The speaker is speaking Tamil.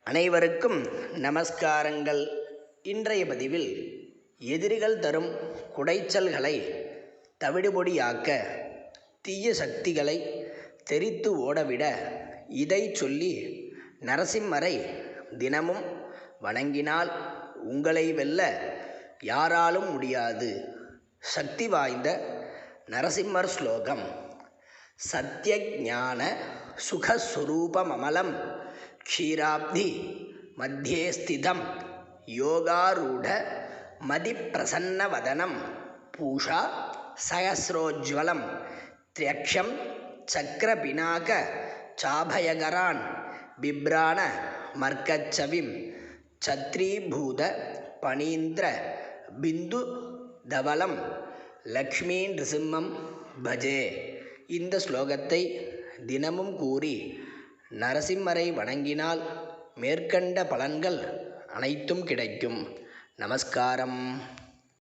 அனைவருக்கும் நமஸ்காரங்கள். இன்றைய பதிவில் எதிரிகள் தரும் குடைச்சல்களை தவிடுபொடியாக்க, தீய சக்திகளை தெரித்து ஓடவிட இதை சொல்லி நரசிம்மரை தினமும் வணங்கினால் உங்களை வெல்ல யாராலும் முடியாது. சக்தி வாய்ந்த நரசிம்மர் ஸ்லோகம். சத்யஞான சுகஸ்வரூபமமலம் க்ஷீராப்தி மத்தியே ஸ்திதம் யோகாரூட மதிப்பிரசன்னவதனம் பூஷா சஹஸ்ரோஜ்வலம் த்ரியக்ஷம் சக்கரபினாக சாபயகரான் பிப்ராண மர்க்கச்சவிம் சத்ரீபூத பணீந்திர பிந்து தவலம் லக்ஷ்மீ நிருசிம்மம் பஜே. இந்த ஸ்லோகத்தை தினமும் கூறி நரசிம்மரை வணங்கினால் மேற்கண்ட பலன்கள் அனைத்தும் கிடைக்கும். நமஸ்காரம்.